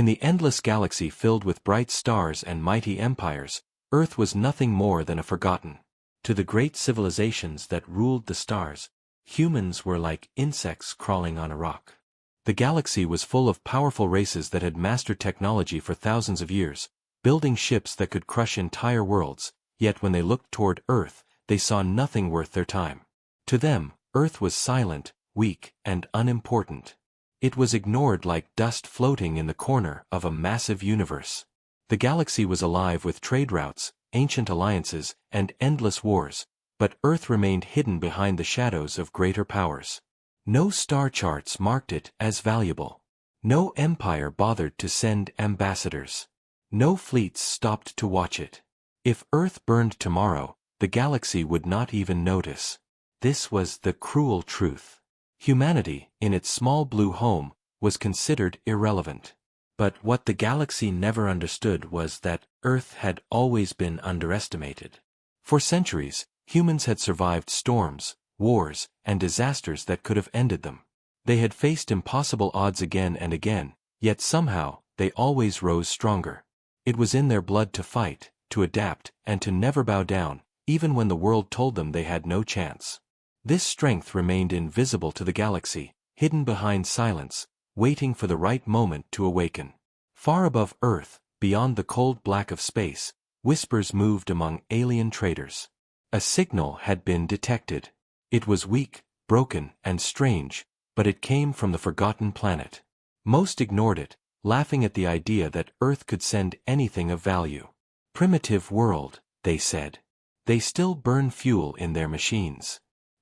In the endless galaxy filled with bright stars and mighty empires, Earth was nothing more than a forgotten. To the great civilizations that ruled the stars, humans were like insects crawling on a rock. The galaxy was full of powerful races that had mastered technology for thousands of years, building ships that could crush entire worlds, yet when they looked toward Earth, they saw nothing worth their time. To them, Earth was silent, weak, and unimportant. It was ignored like dust floating in the corner of a massive universe. The galaxy was alive with trade routes, ancient alliances, and endless wars, but Earth remained hidden behind the shadows of greater powers. No star charts marked it as valuable. No empire bothered to send ambassadors. No fleets stopped to watch it. If Earth burned tomorrow, the galaxy would not even notice. This was the cruel truth. Humanity, in its small blue home, was considered irrelevant. But what the galaxy never understood was that Earth had always been underestimated. For centuries, humans had survived storms, wars, and disasters that could have ended them. They had faced impossible odds again and again, yet somehow, they always rose stronger. It was in their blood to fight, to adapt, and to never bow down, even when the world told them they had no chance. This strength remained invisible to the galaxy, hidden behind silence, waiting for the right moment to awaken. Far above Earth, beyond the cold black of space, whispers moved among alien traders. A signal had been detected. It was weak, broken, and strange, but it came from the forgotten planet. Most ignored it, laughing at the idea that Earth could send anything of value. Primitive world, they said. They still burn fuel in their machines.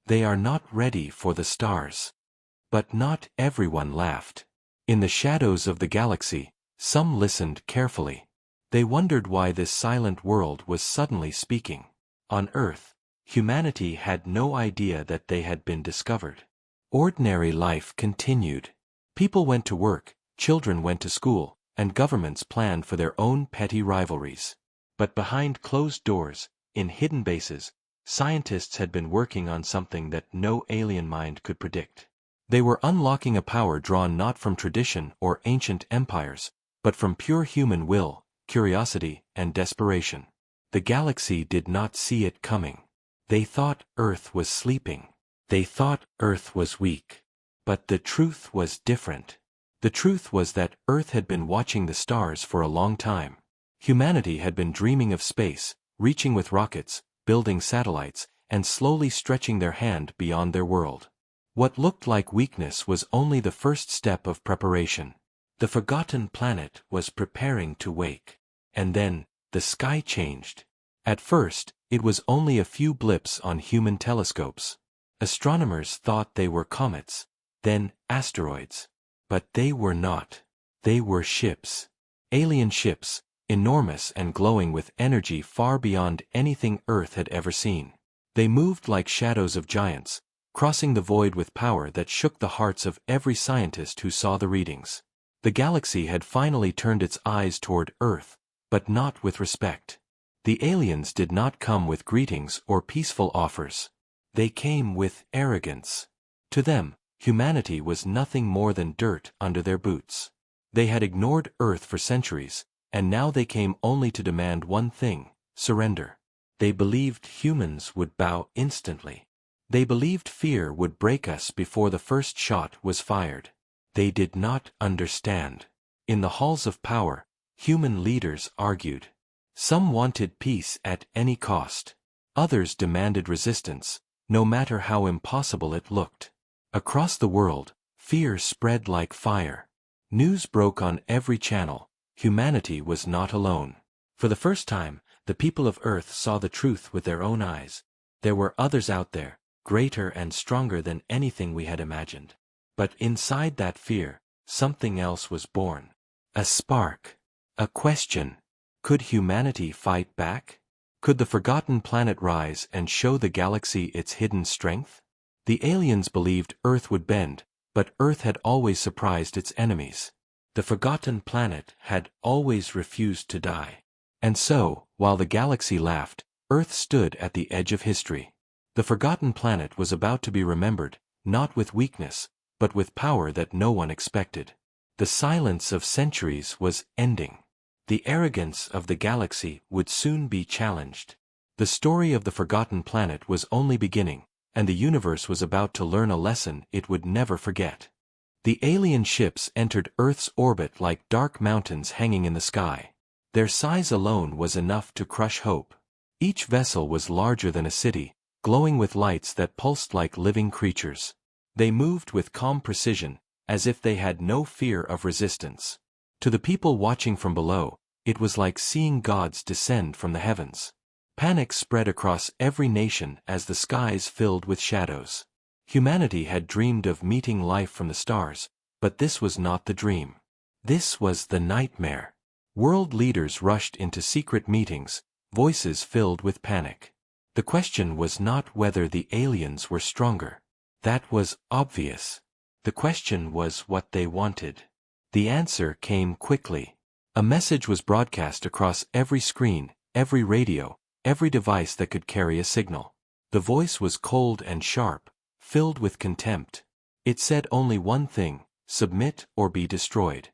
They are not ready for the stars. But not everyone laughed. In the shadows of the galaxy, some listened carefully. They wondered why this silent world was suddenly speaking. On Earth, humanity had no idea that they had been discovered. Ordinary life continued. People went to work, children went to school, and governments planned for their own petty rivalries. But behind closed doors, in hidden bases, scientists had been working on something that no alien mind could predict. They were unlocking a power drawn not from tradition or ancient empires, but from pure human will, curiosity, and desperation. The galaxy did not see it coming. They thought Earth was sleeping. They thought Earth was weak. But the truth was different. The truth was that Earth had been watching the stars for a long time. Humanity had been dreaming of space, reaching with rockets, building satellites, and slowly stretching their hand beyond their world. What looked like weakness was only the first step of preparation. The forgotten planet was preparing to wake. And then, the sky changed. At first, it was only a few blips on human telescopes. Astronomers thought they were comets, then asteroids. But they were not. They were ships. Alien ships, enormous and glowing with energy far beyond anything Earth had ever seen. They moved like shadows of giants, crossing the void with power that shook the hearts of every scientist who saw the readings. The galaxy had finally turned its eyes toward Earth, but not with respect. The aliens did not come with greetings or peaceful offers. They came with arrogance. To them, humanity was nothing more than dirt under their boots. They had ignored Earth for centuries, and now they came only to demand one thing: surrender. They believed humans would bow instantly. They believed fear would break us before the first shot was fired. They did not understand. In the halls of power, human leaders argued. Some wanted peace at any cost. Others demanded resistance, no matter how impossible it looked. Across the world, fear spread like fire. News broke on every channel. Humanity was not alone. For the first time, the people of Earth saw the truth with their own eyes. There were others out there, greater and stronger than anything we had imagined. But inside that fear, something else was born. A spark. A question. Could humanity fight back? Could the forgotten planet rise and show the galaxy its hidden strength? The aliens believed Earth would bend, but Earth had always surprised its enemies. The forgotten planet had always refused to die. And so, while the galaxy laughed, Earth stood at the edge of history. The forgotten planet was about to be remembered, not with weakness, but with power that no one expected. The silence of centuries was ending. The arrogance of the galaxy would soon be challenged. The story of the forgotten planet was only beginning, and the universe was about to learn a lesson it would never forget. The alien ships entered Earth's orbit like dark mountains hanging in the sky. Their size alone was enough to crush hope. Each vessel was larger than a city, glowing with lights that pulsed like living creatures. They moved with calm precision, as if they had no fear of resistance. To the people watching from below, it was like seeing gods descend from the heavens. Panic spread across every nation as the skies filled with shadows. Humanity had dreamed of meeting life from the stars, but this was not the dream. This was the nightmare. World leaders rushed into secret meetings, voices filled with panic. The question was not whether the aliens were stronger. That was obvious. The question was what they wanted. The answer came quickly. A message was broadcast across every screen, every radio, every device that could carry a signal. The voice was cold and sharp, filled with contempt. It said only one thing: submit or be destroyed.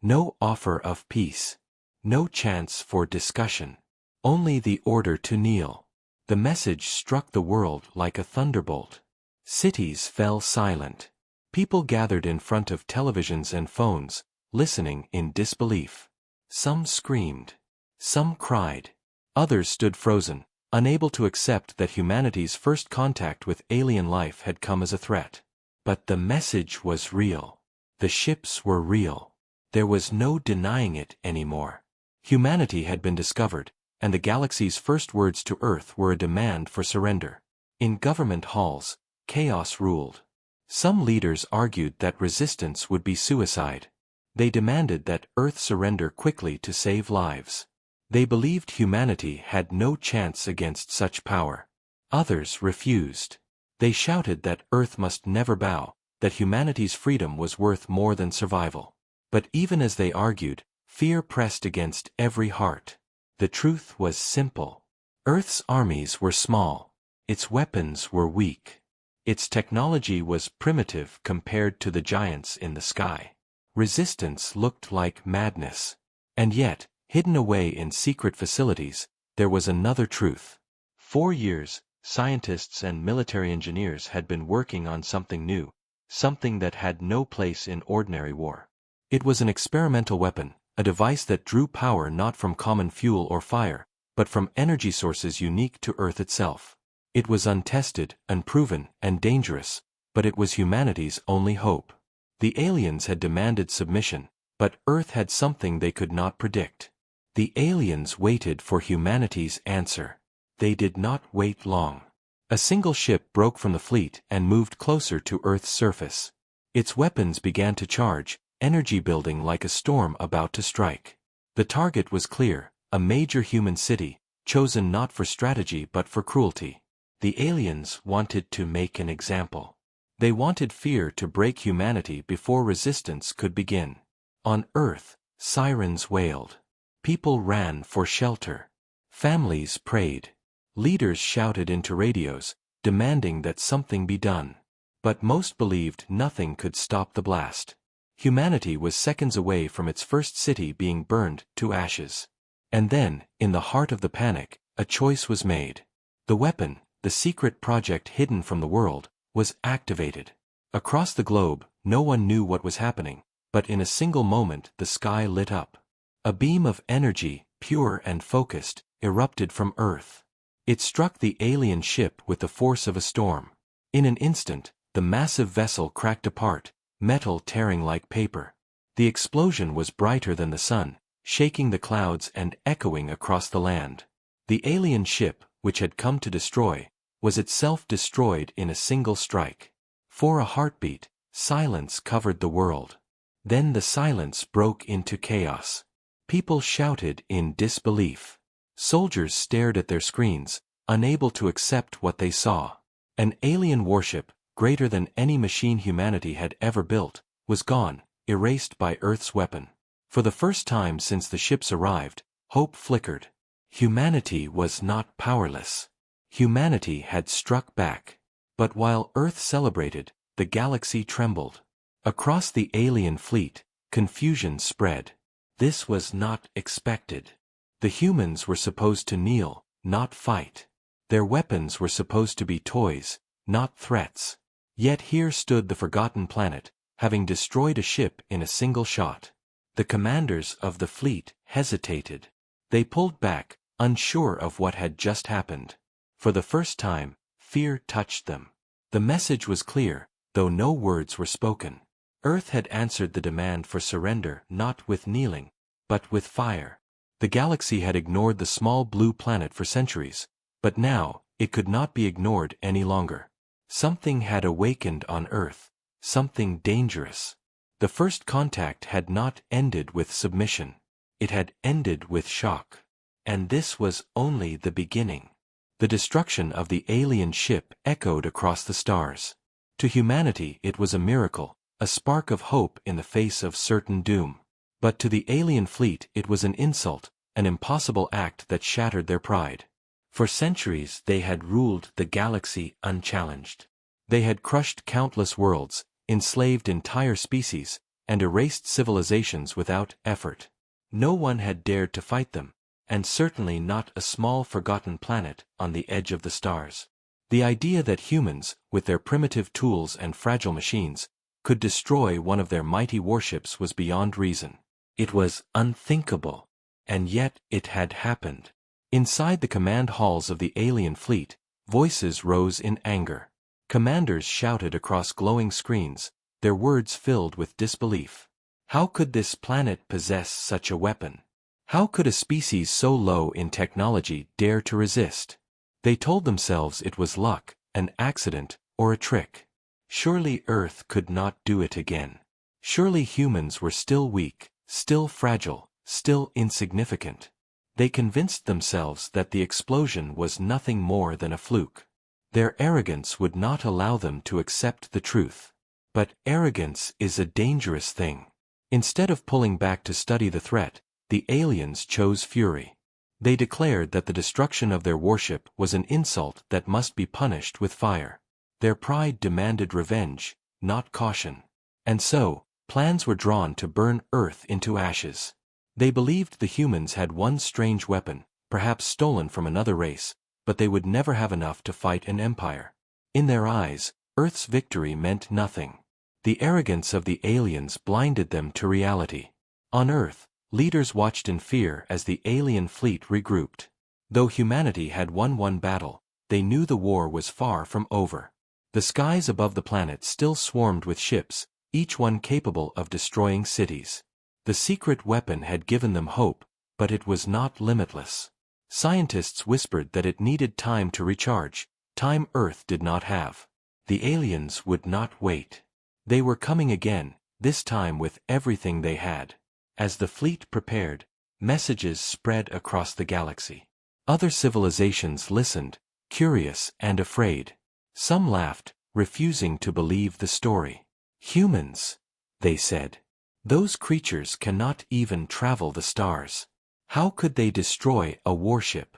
No offer of peace. No chance for discussion. Only the order to kneel. The message struck the world like a thunderbolt. Cities fell silent. People gathered in front of televisions and phones, listening in disbelief. Some screamed. Some cried. Others stood frozen, unable to accept that humanity's first contact with alien life had come as a threat. But the message was real. The ships were real. There was no denying it anymore. Humanity had been discovered, and the galaxy's first words to Earth were a demand for surrender. In government halls, chaos ruled. Some leaders argued that resistance would be suicide. They demanded that Earth surrender quickly to save lives. They believed humanity had no chance against such power. Others refused. They shouted that Earth must never bow, that humanity's freedom was worth more than survival. But even as they argued, fear pressed against every heart. The truth was simple. Earth's armies were small. Its weapons were weak. Its technology was primitive compared to the giants in the sky. Resistance looked like madness. And yet, hidden away in secret facilities, there was another truth. 4 years, scientists and military engineers had been working on something new, something that had no place in ordinary war. It was an experimental weapon, a device that drew power not from common fuel or fire, but from energy sources unique to Earth itself. It was untested, unproven, and dangerous, but it was humanity's only hope. The aliens had demanded submission, but Earth had something they could not predict. The aliens waited for humanity's answer. They did not wait long. A single ship broke from the fleet and moved closer to Earth's surface. Its weapons began to charge, energy building like a storm about to strike. The target was clear, a major human city, chosen not for strategy but for cruelty. The aliens wanted to make an example. They wanted fear to break humanity before resistance could begin. On Earth, sirens wailed. People ran for shelter. Families prayed. Leaders shouted into radios, demanding that something be done. But most believed nothing could stop the blast. Humanity was seconds away from its first city being burned to ashes. And then, in the heart of the panic, a choice was made. The weapon, the secret project hidden from the world, was activated. Across the globe, no one knew what was happening, but in a single moment the sky lit up. A beam of energy, pure and focused, erupted from Earth. It struck the alien ship with the force of a storm. In an instant, the massive vessel cracked apart, metal tearing like paper. The explosion was brighter than the sun, shaking the clouds and echoing across the land. The alien ship, which had come to destroy, was itself destroyed in a single strike. For a heartbeat, silence covered the world. Then the silence broke into chaos. People shouted in disbelief. Soldiers stared at their screens, unable to accept what they saw. An alien warship, greater than any machine humanity had ever built, was gone, erased by Earth's weapon. For the first time since the ships arrived, hope flickered. Humanity was not powerless. Humanity had struck back. But while Earth celebrated, the galaxy trembled. Across the alien fleet, Confusion spread. This was not expected. The humans were supposed to kneel, not fight. Their weapons were supposed to be toys, not threats. Yet here stood the forgotten planet, having destroyed a ship in a single shot. The commanders of the fleet hesitated. They pulled back, unsure of what had just happened. For the first time, fear touched them. The message was clear, though no words were spoken. Earth had answered the demand for surrender not with kneeling, but with fire. The galaxy had ignored the small blue planet for centuries, but now, it could not be ignored any longer. Something had awakened on Earth, something dangerous. The first contact had not ended with submission. It had ended with shock. And this was only the beginning. The destruction of the alien ship echoed across the stars. To humanity it was a miracle, a spark of hope in the face of certain doom. But to the alien fleet it was an insult, an impossible act that shattered their pride. For centuries they had ruled the galaxy unchallenged. They had crushed countless worlds, enslaved entire species, and erased civilizations without effort. No one had dared to fight them, and certainly not a small forgotten planet on the edge of the stars. The idea that humans, with their primitive tools and fragile machines, could destroy one of their mighty warships was beyond reason. It was unthinkable. And yet it had happened. Inside the command halls of the alien fleet, voices rose in anger. Commanders shouted across glowing screens, their words filled with disbelief. How could this planet possess such a weapon? How could a species so low in technology dare to resist? They told themselves it was luck, an accident, or a trick. Surely Earth could not do it again. Surely humans were still weak, still fragile, still insignificant. They convinced themselves that the explosion was nothing more than a fluke. Their arrogance would not allow them to accept the truth. But arrogance is a dangerous thing. Instead of pulling back to study the threat, the aliens chose fury. They declared that the destruction of their warship was an insult that must be punished with fire. Their pride demanded revenge, not caution. And so, plans were drawn to burn Earth into ashes. They believed the humans had one strange weapon, perhaps stolen from another race, but they would never have enough to fight an empire. In their eyes, Earth's victory meant nothing. The arrogance of the aliens blinded them to reality. On Earth, leaders watched in fear as the alien fleet regrouped. Though humanity had won one battle, they knew the war was far from over. The skies above the planet still swarmed with ships, each one capable of destroying cities. The secret weapon had given them hope, but it was not limitless. Scientists whispered that it needed time to recharge, time Earth did not have. The aliens would not wait. They were coming again, this time with everything they had. As the fleet prepared, messages spread across the galaxy. Other civilizations listened, curious and afraid. Some laughed, refusing to believe the story. Humans, they said. Those creatures cannot even travel the stars. How could they destroy a warship?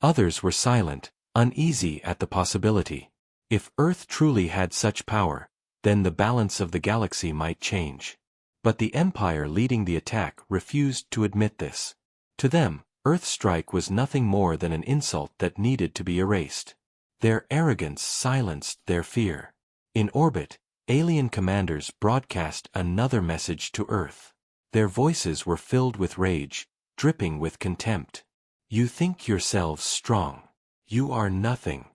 Others were silent, uneasy at the possibility. If Earth truly had such power, then the balance of the galaxy might change. But the empire leading the attack refused to admit this. To them, Earth's strike was nothing more than an insult that needed to be erased. Their arrogance silenced their fear. In orbit, alien commanders broadcast another message to Earth. Their voices were filled with rage, dripping with contempt. You think yourselves strong. You are nothing.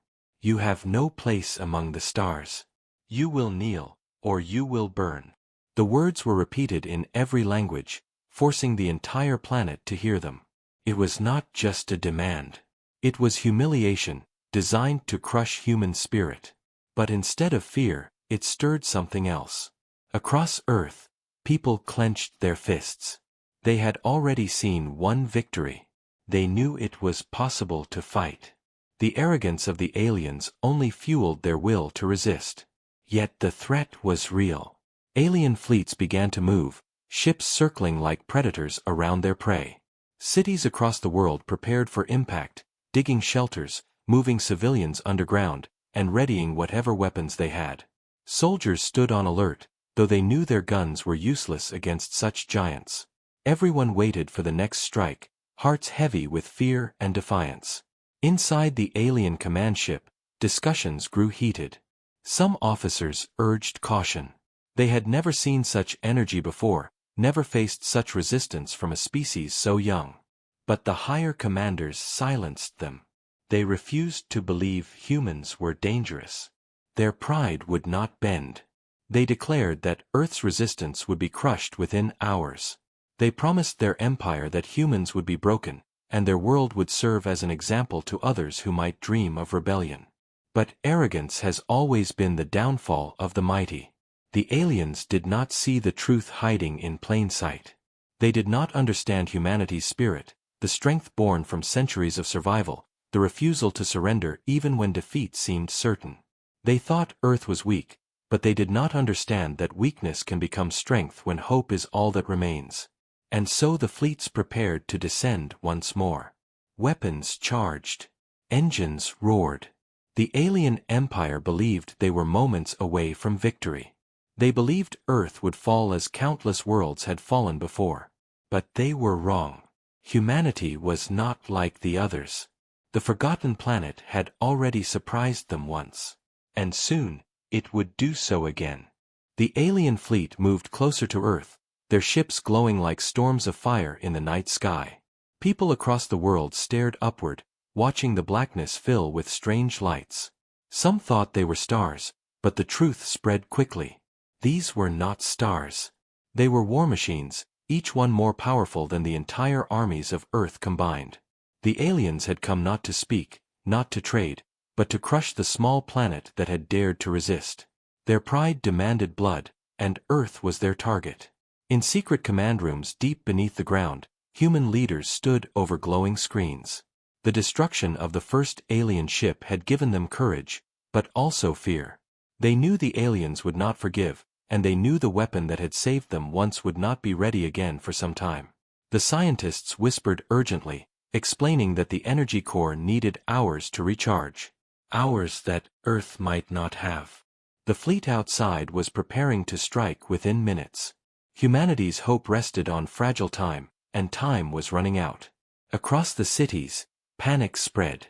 You have no place among the stars. You will kneel, or you will burn. The words were repeated in every language, forcing the entire planet to hear them. It was not just a demand. It was humiliation, designed to crush human spirit. But instead of fear, it stirred something else. Across Earth, people clenched their fists. They had already seen one victory. They knew it was possible to fight. The arrogance of the aliens only fueled their will to resist. Yet the threat was real. Alien fleets began to move, ships circling like predators around their prey. Cities across the world prepared for impact, digging shelters, moving civilians underground, and readying whatever weapons they had. Soldiers stood on alert, though they knew their guns were useless against such giants. Everyone waited for the next strike, hearts heavy with fear and defiance. Inside the alien command ship, discussions grew heated. Some officers urged caution. They had never seen such energy before, never faced such resistance from a species so young. But the higher commanders silenced them. They refused to believe humans were dangerous. Their pride would not bend. They declared that Earth's resistance would be crushed within hours. They promised their empire that humans would be broken, and their world would serve as an example to others who might dream of rebellion. But arrogance has always been the downfall of the mighty. The aliens did not see the truth hiding in plain sight. They did not understand humanity's spirit, the strength born from centuries of survival, the refusal to surrender even when defeat seemed certain. They thought Earth was weak, but they did not understand that weakness can become strength when hope is all that remains. And so the fleets prepared to descend once more. Weapons charged. Engines roared. The alien empire believed they were moments away from victory. They believed Earth would fall as countless worlds had fallen before. But they were wrong. Humanity was not like the others. The forgotten planet had already surprised them once. And soon, it would do so again. The alien fleet moved closer to Earth, their ships glowing like storms of fire in the night sky. People across the world stared upward, watching the blackness fill with strange lights. Some thought they were stars, but the truth spread quickly. These were not stars. They were war machines, each one more powerful than the entire armies of Earth combined. The aliens had come not to speak, not to trade, but to crush the small planet that had dared to resist. Their pride demanded blood, and Earth was their target. In secret command rooms deep beneath the ground, human leaders stood over glowing screens. The destruction of the first alien ship had given them courage, but also fear. They knew the aliens would not forgive, and they knew the weapon that had saved them once would not be ready again for some time. The scientists whispered urgently, explaining that the energy core needed hours to recharge. Hours that Earth might not have. The fleet outside was preparing to strike within minutes. Humanity's hope rested on fragile time, and time was running out. Across the cities, panic spread.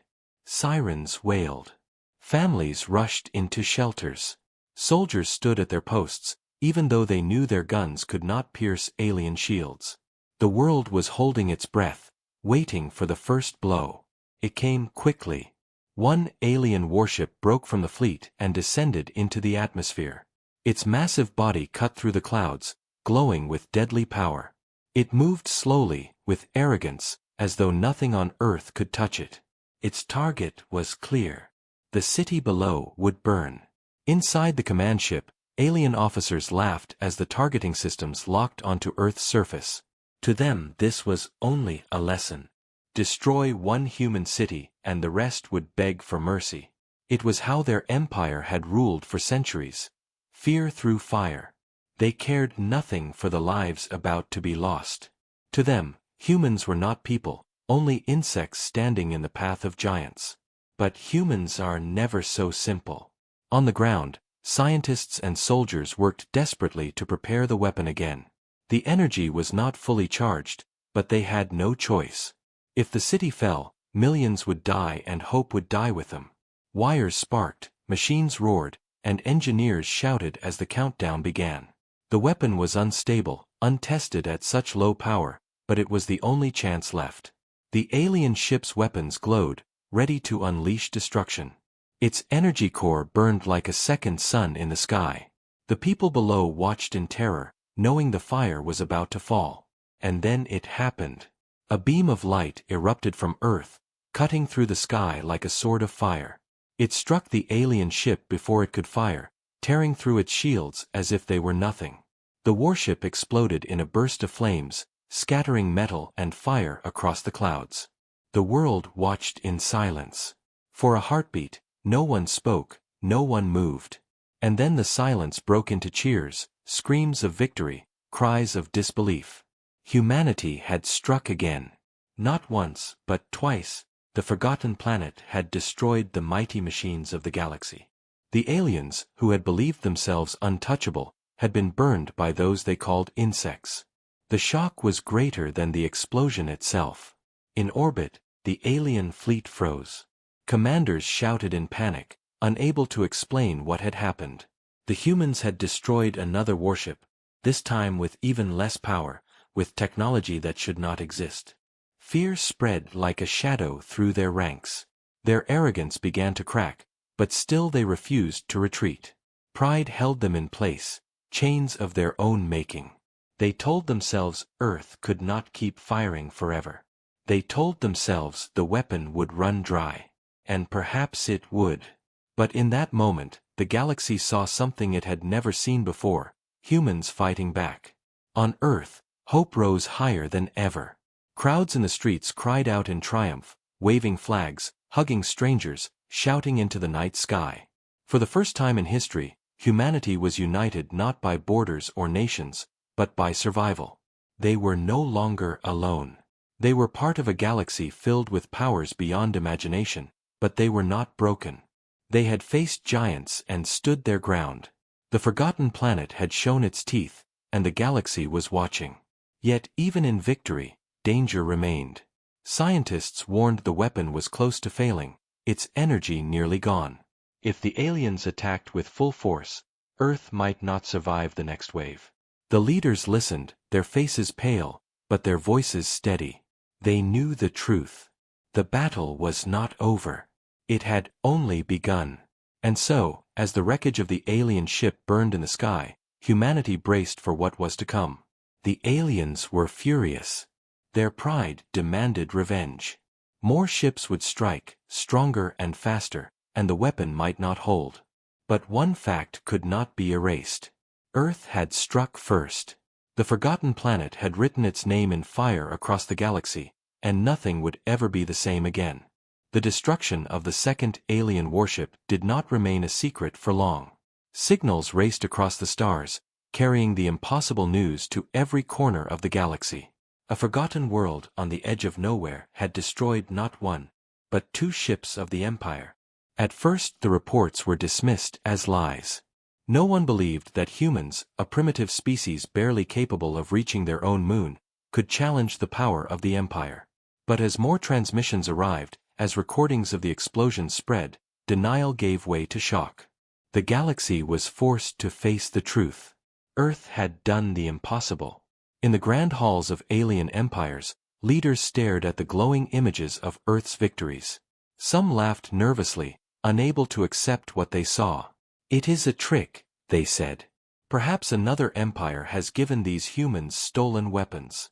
Sirens wailed. Families rushed into shelters. Soldiers stood at their posts, even though they knew their guns could not pierce alien shields. The world was holding its breath, waiting for the first blow. It came quickly. One alien warship broke from the fleet and descended into the atmosphere. Its massive body cut through the clouds, glowing with deadly power. It moved slowly, with arrogance, as though nothing on Earth could touch it. Its target was clear. The city below would burn. Inside the command ship, alien officers laughed as the targeting systems locked onto Earth's surface. To them this was only a lesson. Destroy one human city, and the rest would beg for mercy. It was how their empire had ruled for centuries. Fear through fire. They cared nothing for the lives about to be lost. To them, humans were not people, only insects standing in the path of giants. But humans are never so simple. On the ground, scientists and soldiers worked desperately to prepare the weapon again. The energy was not fully charged, but they had no choice. If the city fell, millions would die and hope would die with them. Wires sparked, machines roared, and engineers shouted as the countdown began. The weapon was unstable, untested at such low power, but it was the only chance left. The alien ship's weapons glowed, ready to unleash destruction. Its energy core burned like a second sun in the sky. The people below watched in terror, knowing the fire was about to fall. And then it happened. A beam of light erupted from Earth, cutting through the sky like a sword of fire. It struck the alien ship before it could fire, tearing through its shields as if they were nothing. The warship exploded in a burst of flames, scattering metal and fire across the clouds. The world watched in silence. For a heartbeat, no one spoke, no one moved. And then the silence broke into cheers, screams of victory, cries of disbelief. Humanity had struck again. Not once, but twice, the forgotten planet had destroyed the mighty machines of the galaxy. The aliens, who had believed themselves untouchable, had been burned by those they called insects. The shock was greater than the explosion itself. In orbit, the alien fleet froze. Commanders shouted in panic, unable to explain what had happened. The humans had destroyed another warship, this time with even less power, with technology that should not exist. Fear spread like a shadow through their ranks. Their arrogance began to crack, but still they refused to retreat. Pride held them in place, chains of their own making. They told themselves Earth could not keep firing forever. They told themselves the weapon would run dry. And perhaps it would. But in that moment, the galaxy saw something it had never seen before: humans fighting back. On Earth, hope rose higher than ever. Crowds in the streets cried out in triumph, waving flags, hugging strangers, shouting into the night sky. For the first time in history, humanity was united not by borders or nations, but by survival. They were no longer alone. They were part of a galaxy filled with powers beyond imagination, but they were not broken. They had faced giants and stood their ground. The forgotten planet had shown its teeth, and the galaxy was watching. Yet even in victory, danger remained. Scientists warned the weapon was close to failing, its energy nearly gone. If the aliens attacked with full force, Earth might not survive the next wave. The leaders listened, their faces pale, but their voices steady. They knew the truth. The battle was not over. It had only begun. And so, as the wreckage of the alien ship burned in the sky, humanity braced for what was to come. The aliens were furious. Their pride demanded revenge. More ships would strike, stronger and faster, and the weapon might not hold. But one fact could not be erased. Earth had struck first. The forgotten planet had written its name in fire across the galaxy, and nothing would ever be the same again. The destruction of the second alien warship did not remain a secret for long. Signals raced across the stars, carrying the impossible news to every corner of the galaxy. A forgotten world on the edge of nowhere had destroyed not one, but 2 ships of the Empire. At first the reports were dismissed as lies. No one believed that humans, a primitive species barely capable of reaching their own moon, could challenge the power of the Empire. But as more transmissions arrived, as recordings of the explosion spread, denial gave way to shock. The galaxy was forced to face the truth. Earth had done the impossible. In the grand halls of alien empires, leaders stared at the glowing images of Earth's victories. Some laughed nervously, unable to accept what they saw. "It is a trick," they said. "Perhaps another empire has given these humans stolen weapons."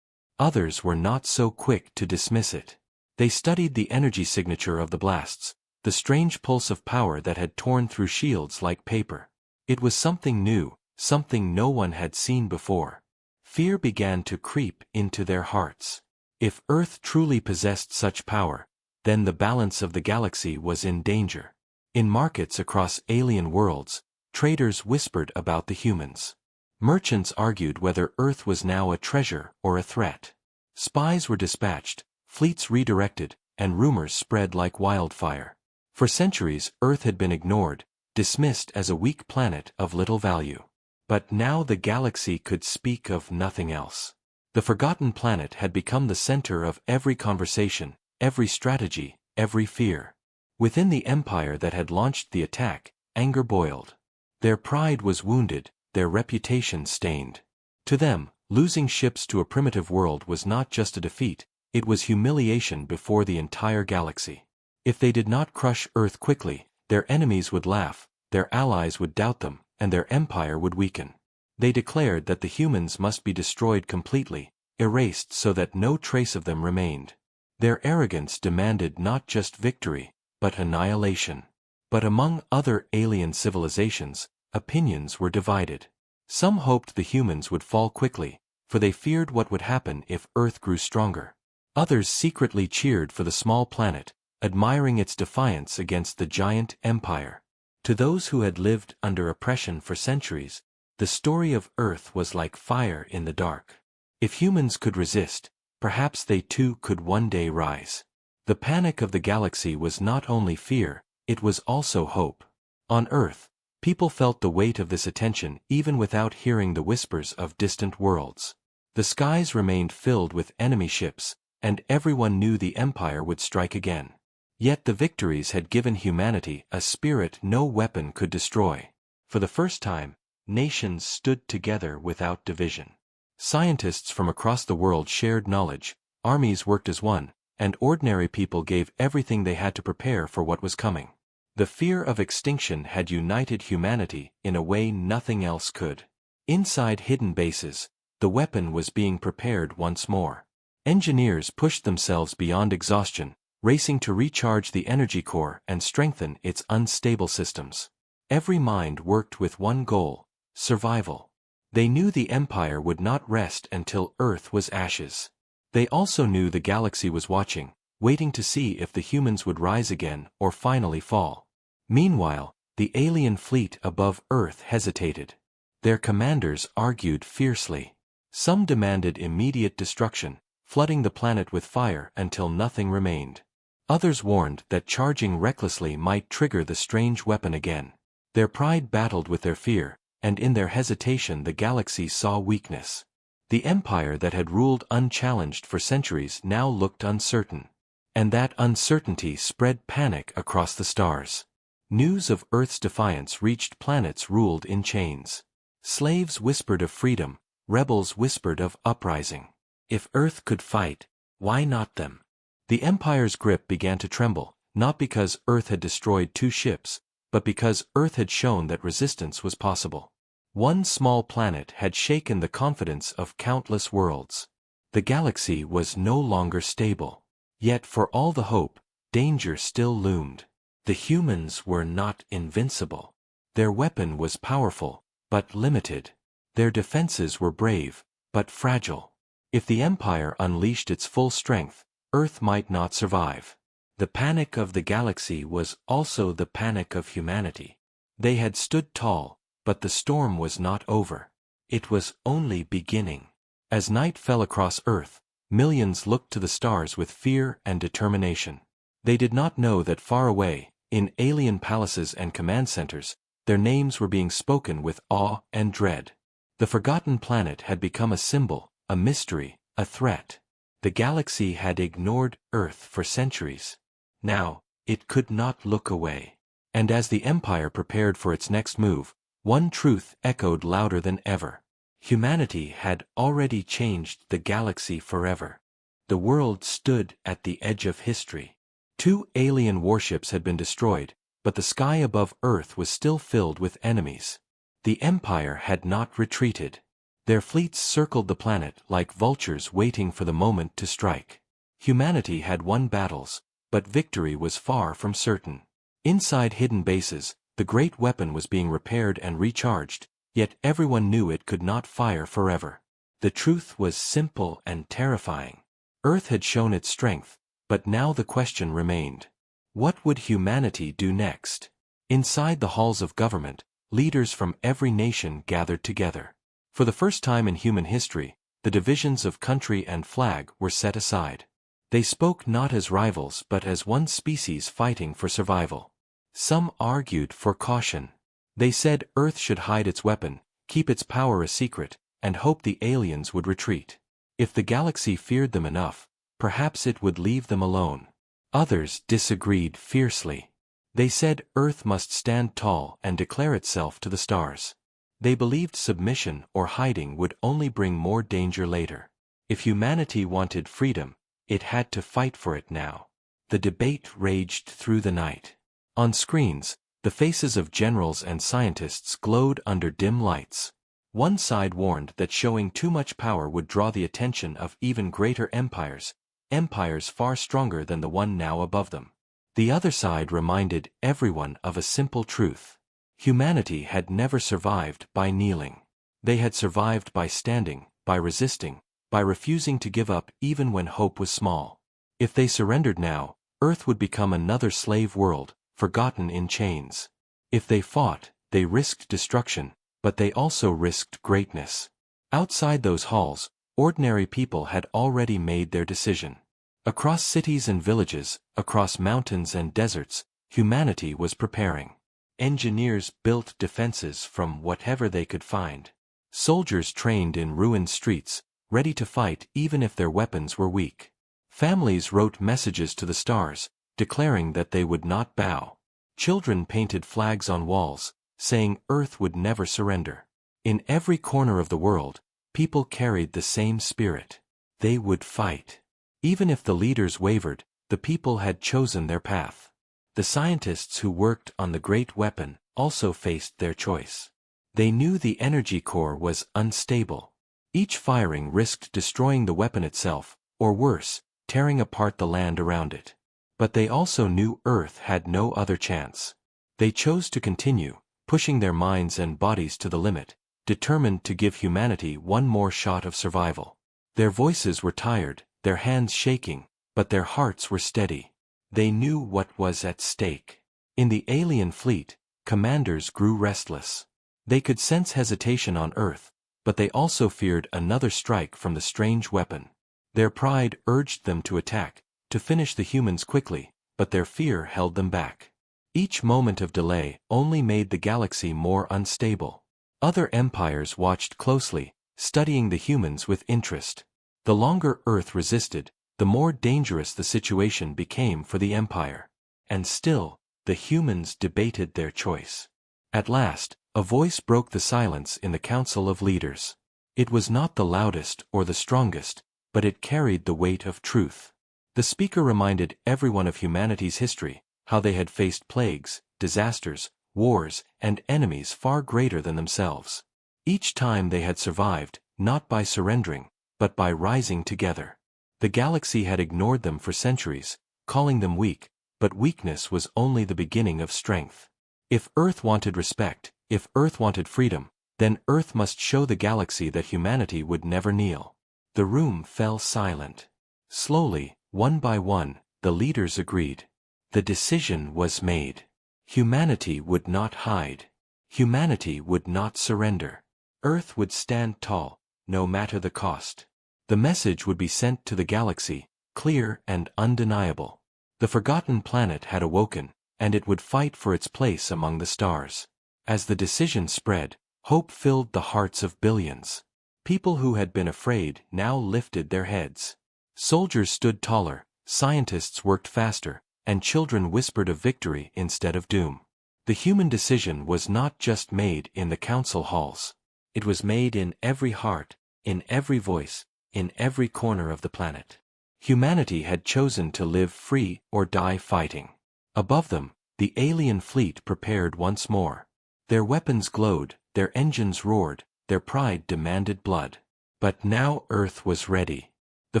Others were not so quick to dismiss it. They studied the energy signature of the blasts, the strange pulse of power that had torn through shields like paper. It was something new, something no one had seen before. Fear began to creep into their hearts. If Earth truly possessed such power, then the balance of the galaxy was in danger. In markets across alien worlds, traders whispered about the humans. Merchants argued whether Earth was now a treasure or a threat. Spies were dispatched, fleets redirected, and rumors spread like wildfire. For centuries, Earth had been ignored, dismissed as a weak planet of little value. But now the galaxy could speak of nothing else. The forgotten planet had become the center of every conversation, every strategy, every fear. Within the empire that had launched the attack, anger boiled. Their pride was wounded, their reputation stained. To them, losing ships to a primitive world was not just a defeat, it was humiliation before the entire galaxy. If they did not crush Earth quickly, their enemies would laugh, their allies would doubt them, and their empire would weaken. They declared that the humans must be destroyed completely, erased so that no trace of them remained. Their arrogance demanded not just victory, but annihilation. But among other alien civilizations, opinions were divided. Some hoped the humans would fall quickly, for they feared what would happen if Earth grew stronger. Others secretly cheered for the small planet, admiring its defiance against the giant empire. To those who had lived under oppression for centuries, the story of Earth was like fire in the dark. If humans could resist, perhaps they too could one day rise. The panic of the galaxy was not only fear, it was also hope. On Earth, People felt the weight of this attention even without hearing the whispers of distant worlds. The skies remained filled with enemy ships, and everyone knew the Empire would strike again. Yet the victories had given humanity a spirit no weapon could destroy. For the first time, nations stood together without division. Scientists from across the world shared knowledge, armies worked as one, and ordinary people gave everything they had to prepare for what was coming. The fear of extinction had united humanity in a way nothing else could. Inside hidden bases, the weapon was being prepared once more. Engineers pushed themselves beyond exhaustion, racing to recharge the energy core and strengthen its unstable systems. Every mind worked with one goal: survival. They knew the Empire would not rest until Earth was ashes. They also knew the galaxy was watching, waiting to see if the humans would rise again or finally fall. Meanwhile, the alien fleet above Earth hesitated. Their commanders argued fiercely. Some demanded immediate destruction, flooding the planet with fire until nothing remained. Others warned that charging recklessly might trigger the strange weapon again. Their pride battled with their fear, and in their hesitation the galaxy saw weakness. The Empire that had ruled unchallenged for centuries now looked uncertain. And that uncertainty spread panic across the stars. News of Earth's defiance reached planets ruled in chains. Slaves whispered of freedom, rebels whispered of uprising. If Earth could fight, why not them? The Empire's grip began to tremble, not because Earth had destroyed 2 ships, but because Earth had shown that resistance was possible. One small planet had shaken the confidence of countless worlds. The galaxy was no longer stable. Yet for all the hope, danger still loomed. The humans were not invincible. Their weapon was powerful, but limited. Their defenses were brave, but fragile. If the Empire unleashed its full strength, Earth might not survive. The panic of the galaxy was also the panic of humanity. They had stood tall, but the storm was not over. It was only beginning. As night fell across Earth, millions looked to the stars with fear and determination. They did not know that far away, in alien palaces and command centers, their names were being spoken with awe and dread. The forgotten planet had become a symbol, a mystery, a threat. The galaxy had ignored Earth for centuries. Now, it could not look away. And as the Empire prepared for its next move, one truth echoed louder than ever. Humanity had already changed the galaxy forever. The world stood at the edge of history. 2 alien warships had been destroyed, but the sky above Earth was still filled with enemies. The Empire had not retreated. Their fleets circled the planet like vultures waiting for the moment to strike. Humanity had won battles, but victory was far from certain. Inside hidden bases, the great weapon was being repaired and recharged, yet everyone knew it could not fire forever. The truth was simple and terrifying. Earth had shown its strength, but now the question remained. What would humanity do next? Inside the halls of government, leaders from every nation gathered together. For the first time in human history, the divisions of country and flag were set aside. They spoke not as rivals but as one species fighting for survival. Some argued for caution. They said Earth should hide its weapon, keep its power a secret, and hope the aliens would retreat. If the galaxy feared them enough, perhaps it would leave them alone. Others disagreed fiercely. They said Earth must stand tall and declare itself to the stars. They believed submission or hiding would only bring more danger later. If humanity wanted freedom, it had to fight for it now. The debate raged through the night. On screens, the faces of generals and scientists glowed under dim lights. One side warned that showing too much power would draw the attention of even greater empires, empires far stronger than the one now above them. The other side reminded everyone of a simple truth. Humanity had never survived by kneeling. They had survived by standing, by resisting, by refusing to give up even when hope was small. If they surrendered now, Earth would become another slave world, forgotten in chains. If they fought, they risked destruction, but they also risked greatness. Outside those halls, ordinary people had already made their decision. Across cities and villages, across mountains and deserts, humanity was preparing. Engineers built defenses from whatever they could find. Soldiers trained in ruined streets, ready to fight even if their weapons were weak. Families wrote messages to the stars, declaring that they would not bow. Children painted flags on walls, saying Earth would never surrender. In every corner of the world, people carried the same spirit. They would fight. Even if the leaders wavered, the people had chosen their path. The scientists who worked on the great weapon also faced their choice. They knew the energy core was unstable. Each firing risked destroying the weapon itself, or worse, tearing apart the land around it. But they also knew Earth had no other chance. They chose to continue, pushing their minds and bodies to the limit, determined to give humanity one more shot of survival. Their voices were tired, their hands shaking, but their hearts were steady. They knew what was at stake. In the alien fleet, commanders grew restless. They could sense hesitation on Earth, but they also feared another strike from the strange weapon. Their pride urged them to attack, to finish the humans quickly, but their fear held them back. Each moment of delay only made the galaxy more unstable. Other empires watched closely, studying the humans with interest. The longer Earth resisted, the more dangerous the situation became for the Empire. And still, the humans debated their choice. At last, a voice broke the silence in the Council of Leaders. It was not the loudest or the strongest, but it carried the weight of truth. The speaker reminded everyone of humanity's history, how they had faced plagues, disasters, wars, and enemies far greater than themselves. Each time they had survived, not by surrendering, but by rising together. The galaxy had ignored them for centuries, calling them weak, but weakness was only the beginning of strength. If Earth wanted respect, if Earth wanted freedom, then Earth must show the galaxy that humanity would never kneel. The room fell silent. Slowly, one by one, the leaders agreed. The decision was made. Humanity would not hide. Humanity would not surrender. Earth would stand tall, no matter the cost. The message would be sent to the galaxy, clear and undeniable. The forgotten planet had awoken, and it would fight for its place among the stars. As the decision spread, hope filled the hearts of billions. People who had been afraid now lifted their heads. Soldiers stood taller, scientists worked faster, and children whispered of victory instead of doom. The human decision was not just made in the council halls. It was made in every heart, in every voice, in every corner of the planet. Humanity had chosen to live free or die fighting. Above them, the alien fleet prepared once more. Their weapons glowed, their engines roared, their pride demanded blood. But now Earth was ready. The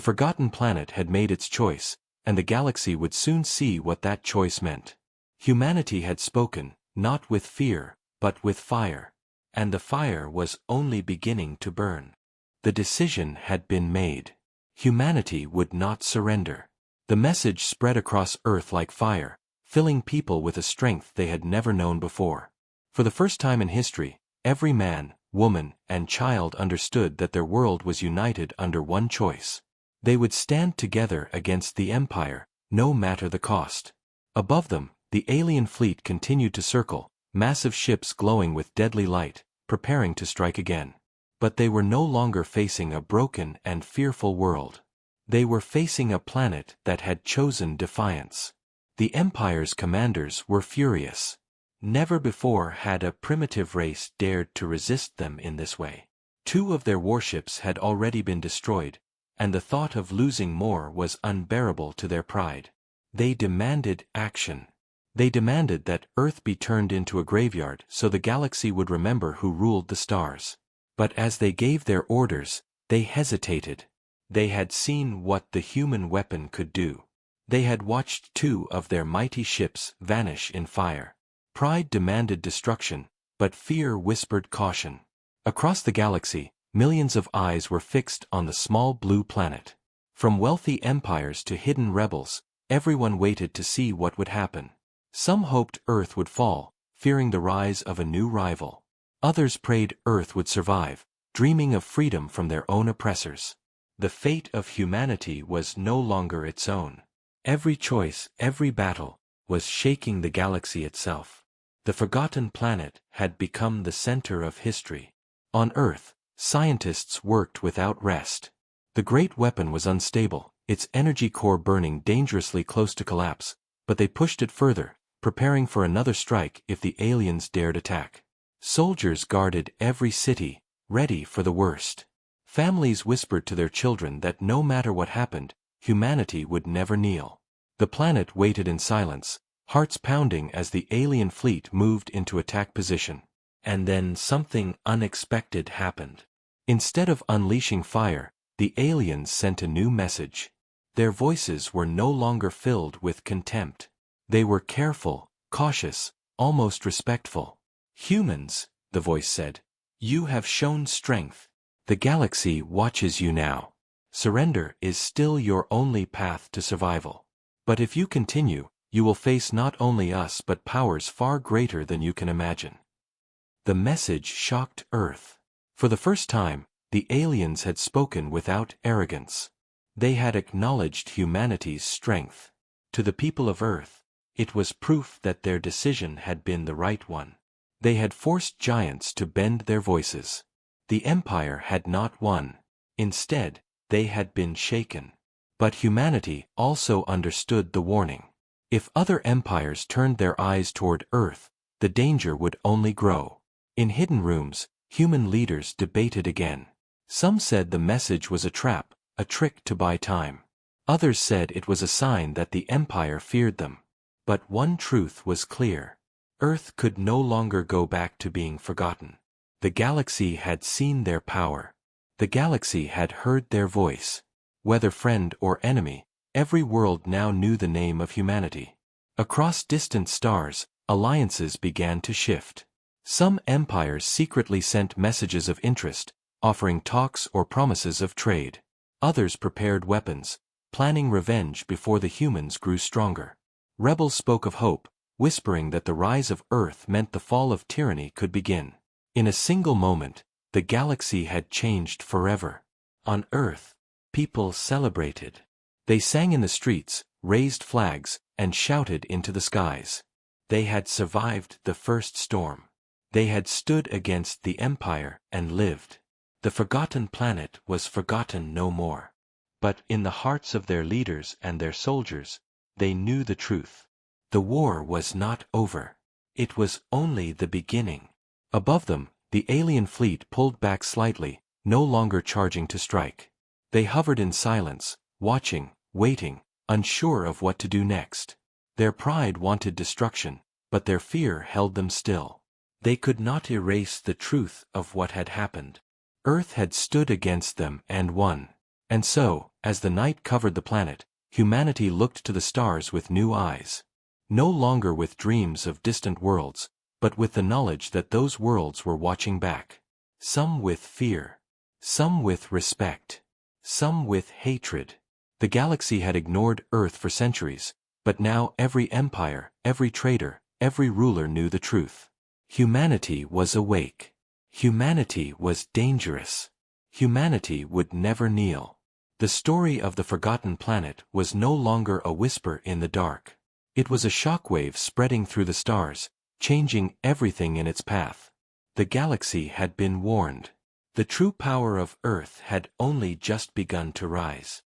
forgotten planet had made its choice, and the galaxy would soon see what that choice meant. Humanity had spoken, not with fear, but with fire. And the fire was only beginning to burn. The decision had been made. Humanity would not surrender. The message spread across Earth like fire, filling people with a strength they had never known before. For the first time in history, every man, woman, and child understood that their world was united under one choice. They would stand together against the Empire, no matter the cost. Above them, the alien fleet continued to circle, massive ships glowing with deadly light, preparing to strike again. But they were no longer facing a broken and fearful world. They were facing a planet that had chosen defiance. The Empire's commanders were furious. Never before had a primitive race dared to resist them in this way. 2 of their warships had already been destroyed, and the thought of losing more was unbearable to their pride. They demanded action. They demanded that Earth be turned into a graveyard so the galaxy would remember who ruled the stars. But as they gave their orders, they hesitated. They had seen what the human weapon could do. They had watched 2 of their mighty ships vanish in fire. Pride demanded destruction, but fear whispered caution. Across the galaxy, millions of eyes were fixed on the small blue planet. From wealthy empires to hidden rebels, everyone waited to see what would happen. Some hoped Earth would fall, fearing the rise of a new rival. Others prayed Earth would survive, dreaming of freedom from their own oppressors. The fate of humanity was no longer its own. Every choice, every battle, was shaking the galaxy itself. The forgotten planet had become the center of history. On Earth, scientists worked without rest. The great weapon was unstable, its energy core burning dangerously close to collapse, but they pushed it further, preparing for another strike if the aliens dared attack. Soldiers guarded every city, ready for the worst. Families whispered to their children that no matter what happened, humanity would never kneel. The planet waited in silence, hearts pounding as the alien fleet moved into attack position. And then something unexpected happened. Instead of unleashing fire, the aliens sent a new message. Their voices were no longer filled with contempt. They were careful, cautious, almost respectful. "Humans," the voice said, "you have shown strength. The galaxy watches you now. Surrender is still your only path to survival. But if you continue, you will face not only us but powers far greater than you can imagine." The message shocked Earth. For the first time, the aliens had spoken without arrogance. They had acknowledged humanity's strength. To the people of Earth, it was proof that their decision had been the right one. They had forced giants to bend their voices. The Empire had not won. Instead, they had been shaken. But humanity also understood the warning. If other empires turned their eyes toward Earth, the danger would only grow. In hidden rooms, human leaders debated again. Some said the message was a trap, a trick to buy time. Others said it was a sign that the Empire feared them. But one truth was clear. Earth could no longer go back to being forgotten. The galaxy had seen their power. The galaxy had heard their voice. Whether friend or enemy, every world now knew the name of humanity. Across distant stars, alliances began to shift. Some empires secretly sent messages of interest, offering talks or promises of trade. Others prepared weapons, planning revenge before the humans grew stronger. Rebels spoke of hope, whispering that the rise of Earth meant the fall of tyranny could begin. In a single moment, the galaxy had changed forever. On Earth, people celebrated. They sang in the streets, raised flags, and shouted into the skies. They had survived the first storm. They had stood against the Empire and lived. The forgotten planet was forgotten no more. But in the hearts of their leaders and their soldiers, they knew the truth. The war was not over. It was only the beginning. Above them, the alien fleet pulled back slightly, no longer charging to strike. They hovered in silence, watching, waiting, unsure of what to do next. Their pride wanted destruction, but their fear held them still. They could not erase the truth of what had happened. Earth had stood against them and won. And so, as the night covered the planet, humanity looked to the stars with new eyes. No longer with dreams of distant worlds, but with the knowledge that those worlds were watching back. Some with fear. Some with respect. Some with hatred. The galaxy had ignored Earth for centuries, but now every empire, every trader, every ruler knew the truth. Humanity was awake. Humanity was dangerous. Humanity would never kneel. The story of the forgotten planet was no longer a whisper in the dark. It was a shockwave spreading through the stars, changing everything in its path. The galaxy had been warned. The true power of Earth had only just begun to rise.